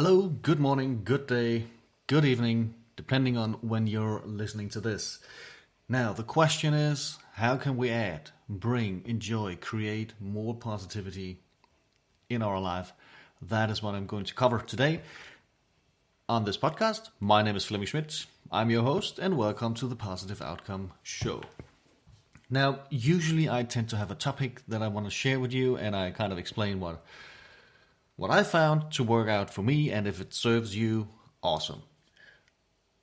Hello, good morning, good day, good evening, depending on when you're listening to this. Now, the question is, how can we add, bring, enjoy, create more positivity in our life? That is what I'm going to cover today on this podcast. My name is Flemming Schmidt. I'm your host, and welcome to the Positive Outcome Show. Now, usually I tend to have a topic that I want to share with you, and I kind of explain what I found to work out for me, and if it serves you, awesome.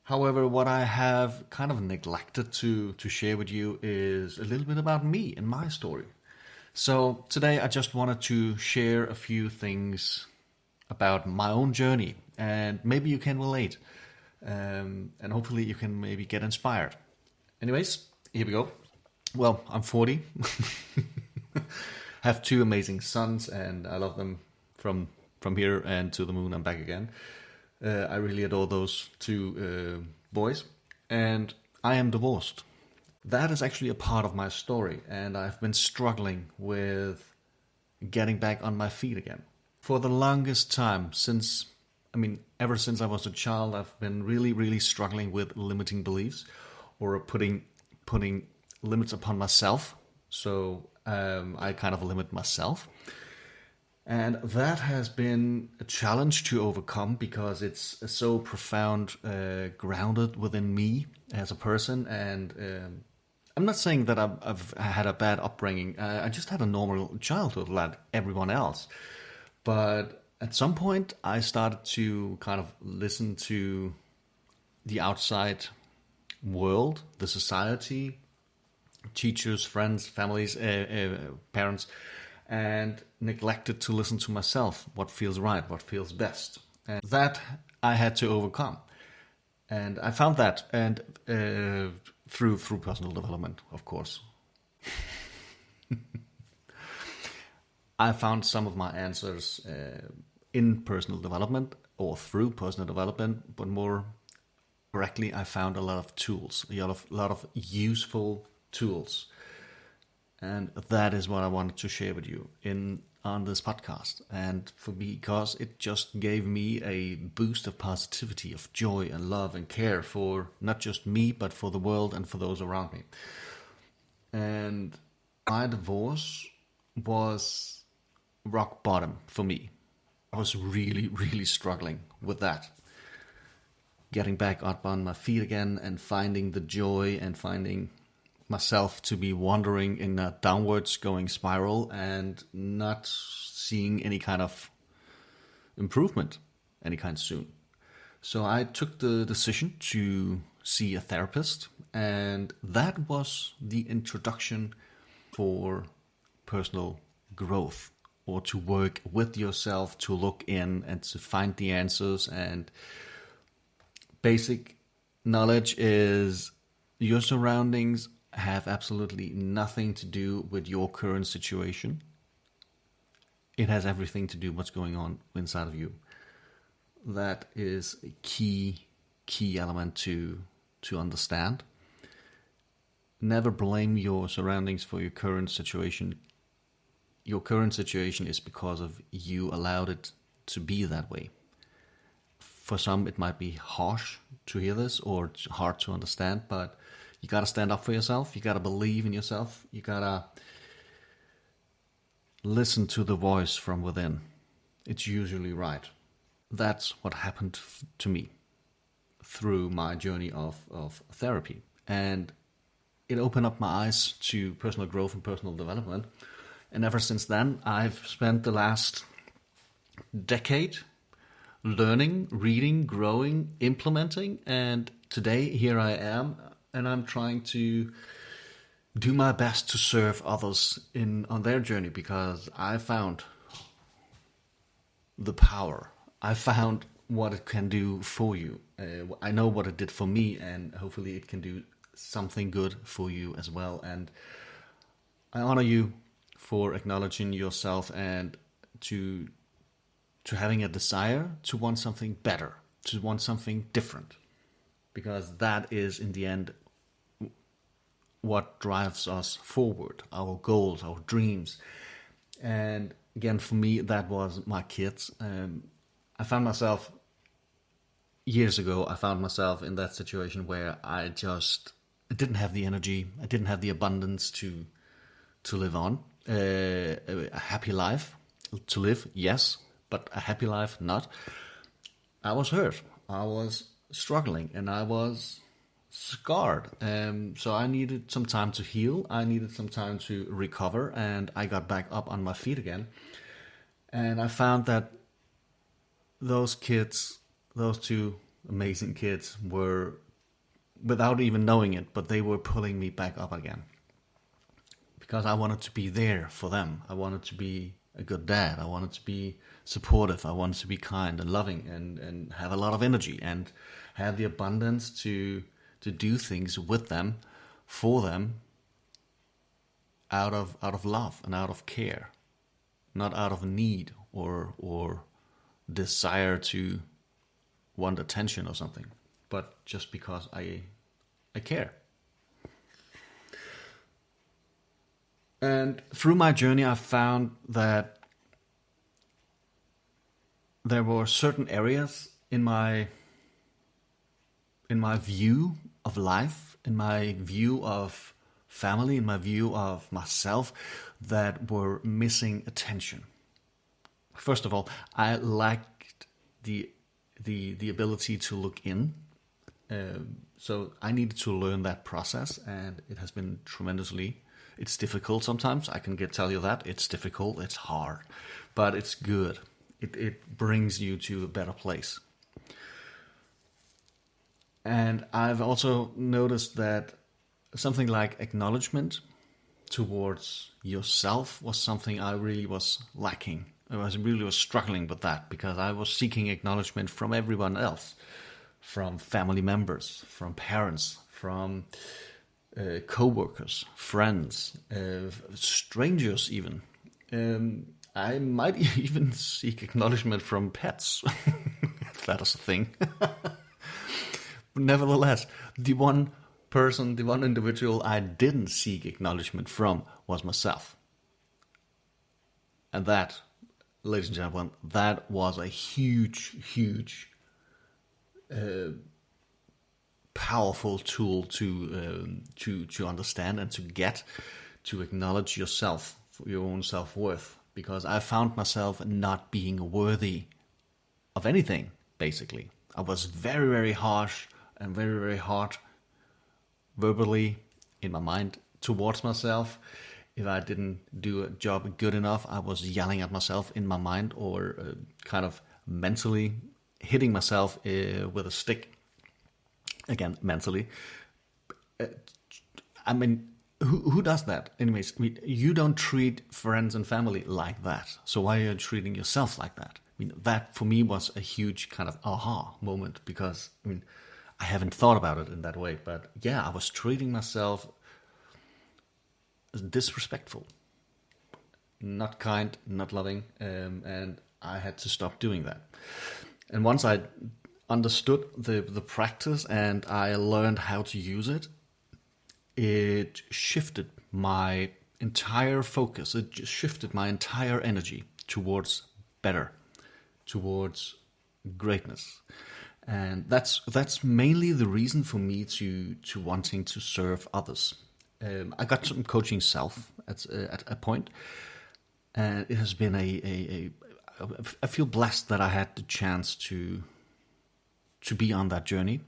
However, what I have kind of neglected to share with you is a little bit about me and my story. So today I just wanted to share a few things about my own journey, and maybe you can relate, and hopefully you can maybe get inspired. Anyways, here we go. Well, I'm 40, have two amazing sons, and I love them from here and to the moon and back again. I really adore those two boys, and I am divorced. That is actually a part of my story, and I've been struggling with getting back on my feet again. For the longest time, ever since I was a child, I've been really struggling with limiting beliefs, or putting limits upon myself. So I kind of limit myself. And that has been a challenge to overcome because it's so profound, grounded within me as a person. And I'm not saying that I've had a bad upbringing. I just had a normal childhood like everyone else. But at some point, I started to kind of listen to the outside world, the society, teachers, friends, families, parents, and neglected to listen to myself, what feels right, what feels best. And that I had to overcome. And I found that, and through personal development, of course. I found some of my answers in personal development or through personal development, but more correctly, I found a lot of tools, a lot of useful tools. And that is what I wanted to share with you on this podcast. And because it just gave me a boost of positivity, of joy and love and care for not just me, but for the world and for those around me. And my divorce was rock bottom for me. I was really struggling with that. Getting back up on my feet again and finding the joy and finding myself to be wandering in a downwards going spiral and not seeing any kind of improvement anytime soon. So I took the decision to see a therapist, and that was the introduction for personal growth, or to work with yourself, to look in and to find the answers. And basic knowledge is your surroundings have absolutely nothing to do with your current situation. It has everything to do with what's going on inside of you. That is a key element to understand. Never blame your surroundings for your current situation. Your current situation is because of you allowed it to be that way. For some, it might be harsh to hear this or hard to understand, but you got to stand up for yourself. You got to believe in yourself. You got to listen to the voice from within. It's usually right. That's what happened to me through my journey of therapy. And it opened up my eyes to personal growth and personal development. And ever since then, I've spent the last decade learning, reading, growing, implementing. And today, here I am. And I'm trying to do my best to serve others on their journey, because I found the power. I found what it can do for you. I know what it did for me, and hopefully it can do something good for you as well. And I honor you for acknowledging yourself and to having a desire to want something better, to want something different, because that is in the end what drives us forward, our goals, our dreams. And again, for me, that was my kids. I found myself years ago. I found myself in that situation where I didn't have the energy. I didn't have the abundance to live on a happy life. To live, yes, but a happy life, not. I was hurt. I was struggling, and I was scarred. So I needed some time to heal. I needed some time to recover, and I got back up on my feet again. And I found that those kids, those two amazing kids, were, without even knowing it, but they were pulling me back up again. Because I wanted to be there for them. I wanted to be a good dad. I wanted to be supportive. I wanted to be kind and loving and have a lot of energy and have the abundance to do things with them, for them, out of love and out of care, not out of need or desire to want attention or something, but just because I care. And through my journey, I found that there were certain areas in my view of life, in my view of family, in my view of myself, that were missing attention. First of all, I lacked the ability to look in. So I needed to learn that process, and it has been tremendously. It's difficult sometimes. I can tell you that it's difficult. It's hard, but it's good. It brings you to a better place. And I've also noticed that something like acknowledgement towards yourself was something I really was lacking. I was struggling with that because I was seeking acknowledgement from everyone else, from family members, from parents, from co-workers, friends, strangers even. I might even seek acknowledgement from pets, if that is a thing. But nevertheless, the one individual I didn't seek acknowledgement from was myself. And that, ladies and gentlemen, that was a huge powerful tool to understand and to get to acknowledge yourself, your own self-worth, because I found myself not being worthy of anything, basically. I was very, very harsh and very, very hard verbally in my mind towards myself. If I didn't do a job good enough, I was yelling at myself in my mind or kind of mentally hitting myself with a stick. Again, mentally. I mean, who does that? Anyways, I mean, you don't treat friends and family like that. So why are you treating yourself like that? I mean, that for me was a huge kind of aha moment because, I mean, I haven't thought about it in that way. But yeah, I was treating myself disrespectful, not kind, not loving, and I had to stop doing that. And once I understood the practice and I learned how to use it, it shifted my entire focus. It just shifted my entire energy towards better, towards greatness. And that's mainly the reason for me to wanting to serve others. I got some coaching self at a point, and it has been I feel blessed that I had the chance to be on that journey,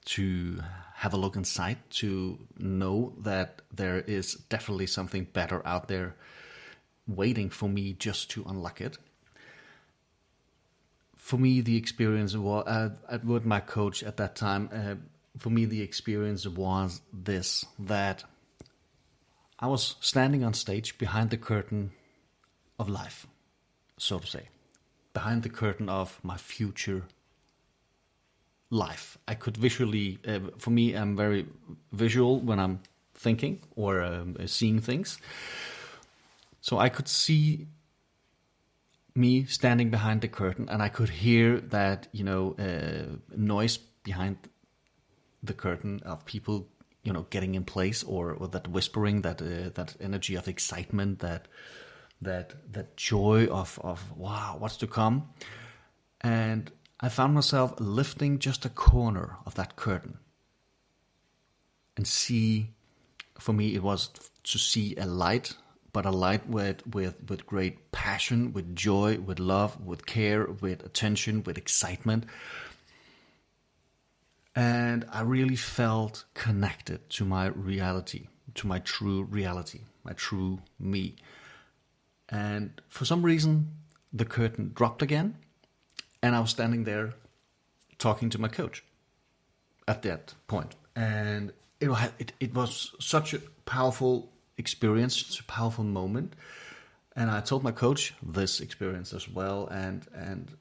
to have a look inside, to know that there is definitely something better out there waiting for me just to unlock it. For me, the experience was, with my coach at that time, for me the experience was this, that I was standing on stage behind the curtain of life, so to say, behind the curtain of my future life. I could visually, for me, I'm very visual when I'm thinking or seeing things. So I could see me standing behind the curtain, and I could hear that, noise behind the curtain of people, getting in place, or that whispering, that energy of excitement, that joy of wow, what's to come. And I found myself lifting just a corner of that curtain and for me it was to see a light, but a light with great passion, with joy, with love, with care, with attention, with excitement. And I really felt connected to my reality, to my true reality, my true me. And for some reason, the curtain dropped again, and I was standing there talking to my coach at that point. And it was such a powerful experience, such a powerful moment. And I told my coach this experience as well, and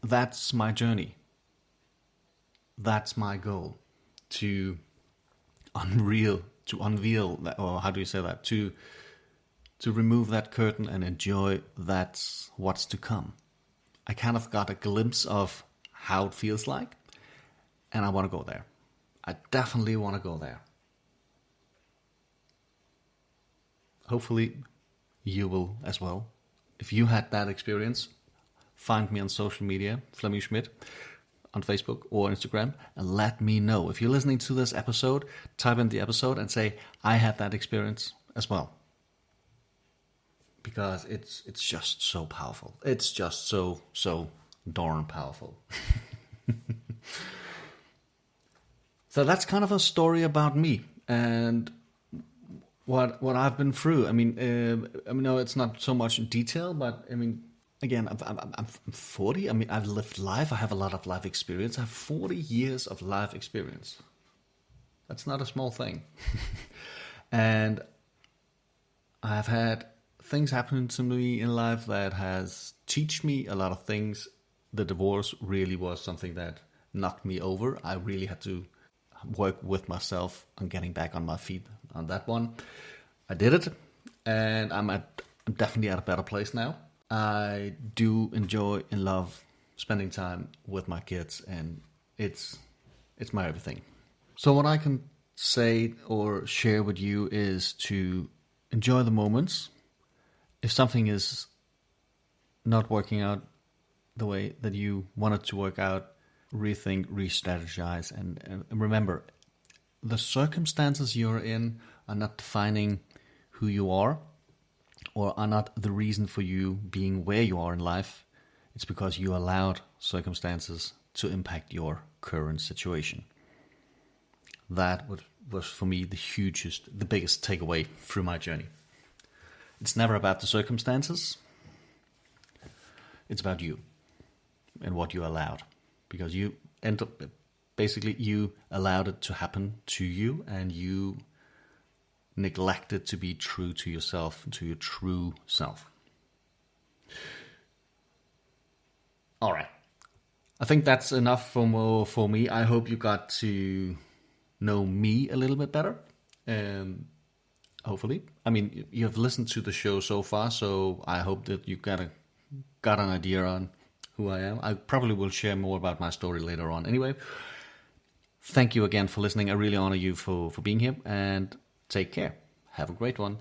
that's my journey. That's my goal, to unveil that, or how do you say that? To remove that curtain and enjoy that's what's to come. I kind of got a glimpse of how it feels like, and I want to go there. I definitely want to go there. Hopefully you will as well. If you had that experience, find me on social media, Flemming Schmidt, on Facebook or Instagram, and let me know. If you're listening to this episode, type in the episode and say, I had that experience as well. Because it's just so powerful. It's just so darn powerful. So that's kind of a story about me and what I've been through. I mean, no, it's not so much in detail, but I mean, again, I'm 40. I mean, I've lived life. I have a lot of life experience. I have 40 years of life experience. That's not a small thing. And I've had things happen to me in life that has taught me a lot of things. The divorce really was something that knocked me over. I really had to work with myself on getting back on my feet on that one. I did it, and I'm definitely at a better place now. I do enjoy and love spending time with my kids, and it's my everything. So what I can say or share with you is to enjoy the moments. If something is not working out the way that you want it to work out, rethink, re-strategize, and remember, the circumstances you're in are not defining who you are, or are not the reason for you being where you are in life. It's because you allowed circumstances to impact your current situation. That was for me the biggest takeaway through my journey. It's never about the circumstances. It's about you and what you allowed. Because you allowed it to happen to you, and you neglected to be true to yourself, to your true self. All right. I think that's enough for me. I hope you got to know me a little bit better. Hopefully. I mean, you have listened to the show so far, so I hope that you got an idea on who I am. I probably will share more about my story later on. Anyway, thank you again for listening. I really honor you for being here, and take care. Have a great one.